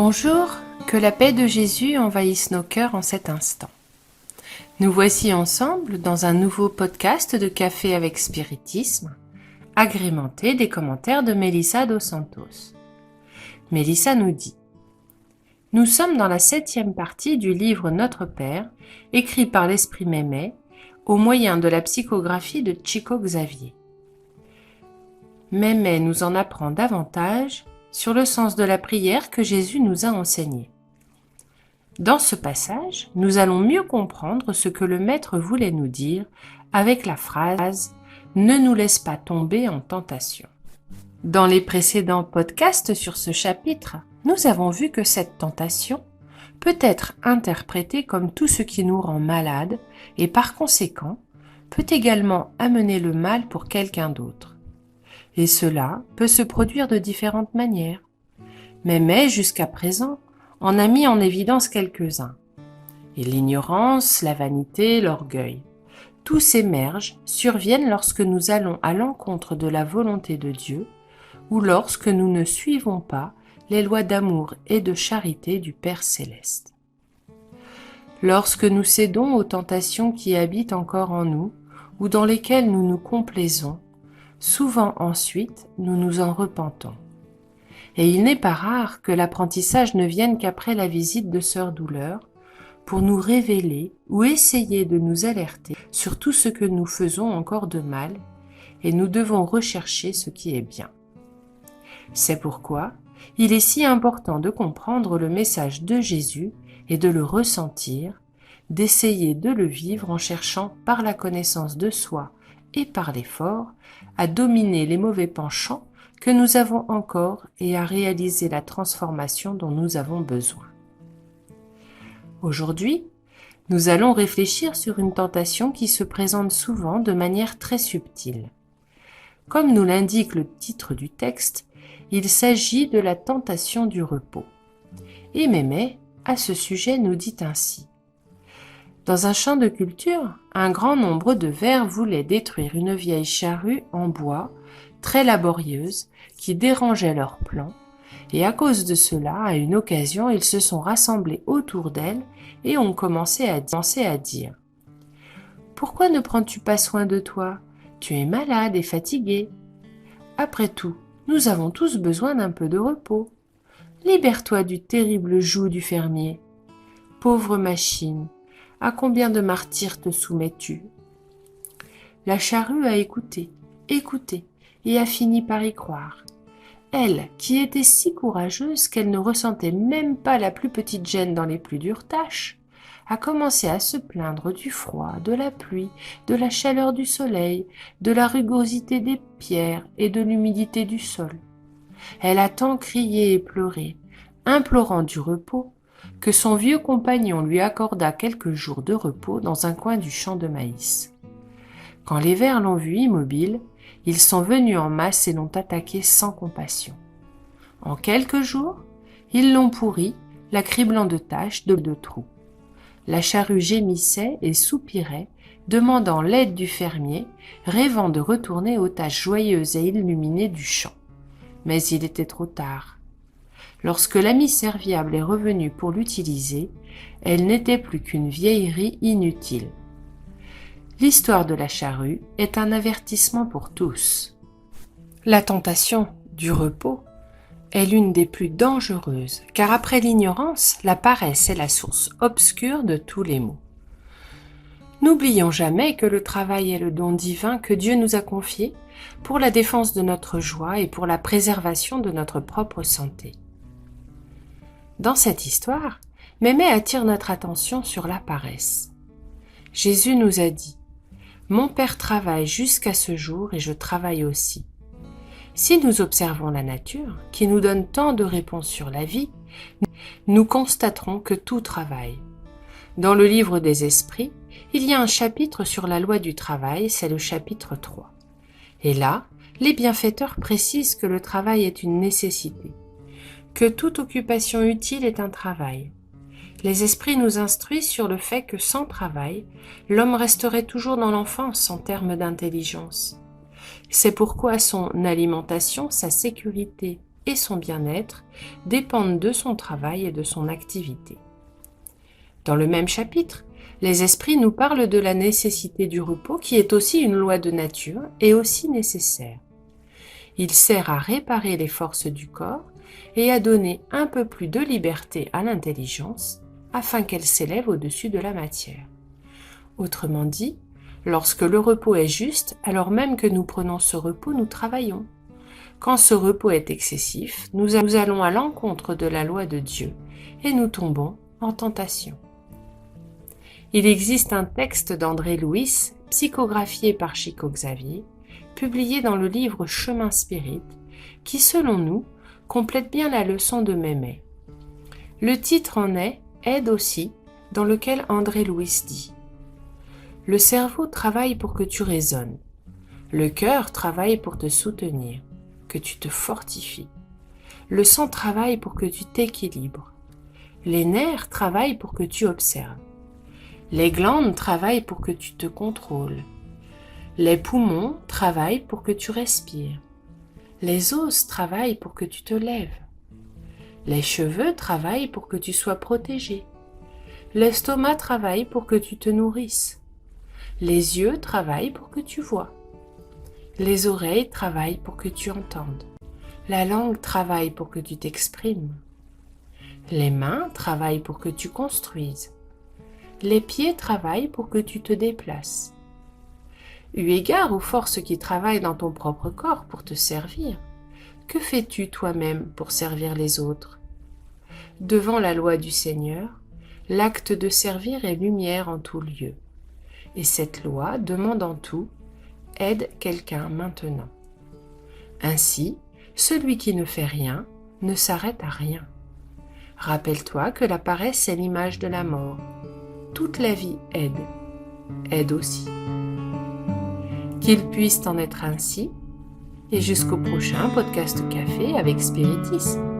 Bonjour, que la paix de Jésus envahisse nos cœurs en cet instant. Nous voici ensemble dans un nouveau podcast de Café avec Spiritisme, agrémenté des commentaires de Melissa dos Santos. Melissa nous dit: Nous sommes dans la 7e partie du livre Notre Père, écrit par l'Esprit Mémé, au moyen de la psychographie de Chico Xavier. Mémé nous en apprend davantage sur le sens de la prière que Jésus nous a enseigné. Dans ce passage, nous allons mieux comprendre ce que le Maître voulait nous dire avec la phrase « Ne nous laisse pas tomber en tentation ». Dans les précédents podcasts sur ce chapitre, nous avons vu que cette tentation peut être interprétée comme tout ce qui nous rend malade et par conséquent peut également amener le mal pour quelqu'un d'autre. Et cela peut se produire de différentes manières. Mais jusqu'à présent, en a mis en évidence quelques-uns. Et l'ignorance, la vanité, l'orgueil. Tous émergent, surviennent lorsque nous allons à l'encontre de la volonté de Dieu ou lorsque nous ne suivons pas les lois d'amour et de charité du Père Céleste. Lorsque nous cédons aux tentations qui habitent encore en nous ou dans lesquelles nous nous complaisons, souvent ensuite nous nous en repentons. Et il n'est pas rare que l'apprentissage ne vienne qu'après la visite de Sœur Douleur pour nous révéler ou essayer de nous alerter sur tout ce que nous faisons encore de mal et nous devons rechercher ce qui est bien. C'est pourquoi il est si important de comprendre le message de Jésus et de le ressentir, d'essayer de le vivre en cherchant par la connaissance de soi et par l'effort à dominer les mauvais penchants que nous avons encore et à réaliser la transformation dont nous avons besoin. Aujourd'hui, nous allons réfléchir sur une tentation qui se présente souvent de manière très subtile. Comme nous l'indique le titre du texte, il s'agit de la tentation du repos. Et Mémé, à ce sujet, nous dit ainsi: Dans un champ de culture, un grand nombre de vers voulaient détruire une vieille charrue en bois, très laborieuse, qui dérangeait leurs plans, et à cause de cela, à une occasion, ils se sont rassemblés autour d'elle et ont commencé à dire « Pourquoi ne prends-tu pas soin de toi? Tu es malade et fatigué. Après tout, nous avons tous besoin d'un peu de repos. Libère-toi du terrible joug du fermier. Pauvre machine, à combien de martyrs te soumets-tu » La charrue a écouté, et a fini par y croire. Elle, qui était si courageuse qu'elle ne ressentait même pas la plus petite gêne dans les plus dures tâches, a commencé à se plaindre du froid, de la pluie, de la chaleur du soleil, de la rugosité des pierres et de l'humidité du sol. Elle a tant crié et pleuré, implorant du repos, que son vieux compagnon lui accorda quelques jours de repos dans un coin du champ de maïs. Quand les vers l'ont vu immobile, ils sont venus en masse et l'ont attaqué sans compassion. En quelques jours, ils l'ont pourri, la criblant de taches, de trous. La charrue gémissait et soupirait, demandant l'aide du fermier, rêvant de retourner aux tâches joyeuses et illuminées du champ. Mais il était trop tard. Lorsque l'amie serviable est revenue pour l'utiliser, elle n'était plus qu'une vieillerie inutile. L'histoire de la charrue est un avertissement pour tous. La tentation du repos est l'une des plus dangereuses, car après l'ignorance, la paresse est la source obscure de tous les maux. N'oublions jamais que le travail est le don divin que Dieu nous a confié pour la défense de notre joie et pour la préservation de notre propre santé. Dans cette histoire, Mémé attire notre attention sur la paresse. Jésus nous a dit « Mon Père travaille jusqu'à ce jour et je travaille aussi ». Si nous observons la nature, qui nous donne tant de réponses sur la vie, nous constaterons que tout travaille. Dans le livre des esprits, il y a un chapitre sur la loi du travail, c'est le chapitre 3. Et là, les bienfaiteurs précisent que le travail est une nécessité, que toute occupation utile est un travail. Les esprits nous instruisent sur le fait que sans travail, l'homme resterait toujours dans l'enfance en termes d'intelligence. C'est pourquoi son alimentation, sa sécurité et son bien-être dépendent de son travail et de son activité. Dans le même chapitre, les esprits nous parlent de la nécessité du repos qui est aussi une loi de nature et aussi nécessaire. Il sert à réparer les forces du corps et à donner un peu plus de liberté à l'intelligence afin qu'elle s'élève au-dessus de la matière. Autrement dit, lorsque le repos est juste, alors même que nous prenons ce repos, nous travaillons. Quand ce repos est excessif, nous allons à l'encontre de la loi de Dieu et nous tombons en tentation. Il existe un texte d'André Louis, psychographié par Chico Xavier, publié dans le livre Chemin Spirit, qui, selon nous, complète bien la leçon de Mémé. Le titre en est « Aide aussi », dans lequel André Louis dit « Le cerveau travaille pour que tu raisonnes. Le cœur travaille pour te soutenir, que tu te fortifies. Le sang travaille pour que tu t'équilibres. Les nerfs travaillent pour que tu observes. Les glandes travaillent pour que tu te contrôles. Les poumons travaillent pour que tu respires. Les os travaillent pour que tu te lèves. Les cheveux travaillent pour que tu sois protégé. L'estomac travaille pour que tu te nourrisses. Les yeux travaillent pour que tu vois. Les oreilles travaillent pour que tu entendes. La langue travaille pour que tu t'exprimes. Les mains travaillent pour que tu construises. Les pieds travaillent pour que tu te déplaces. Eu égard aux forces qui travaillent dans ton propre corps pour te servir, que fais-tu toi-même pour servir les autres? Devant la loi du Seigneur, l'acte de servir est lumière en tout lieu. Et cette loi demande en tout « aide quelqu'un maintenant ». Ainsi, celui qui ne fait rien ne s'arrête à rien. Rappelle-toi que la paresse est l'image de la mort. Toute la vie aide, aide aussi. Qu'il puisse en être ainsi, et jusqu'au prochain podcast café avec Spiritisme.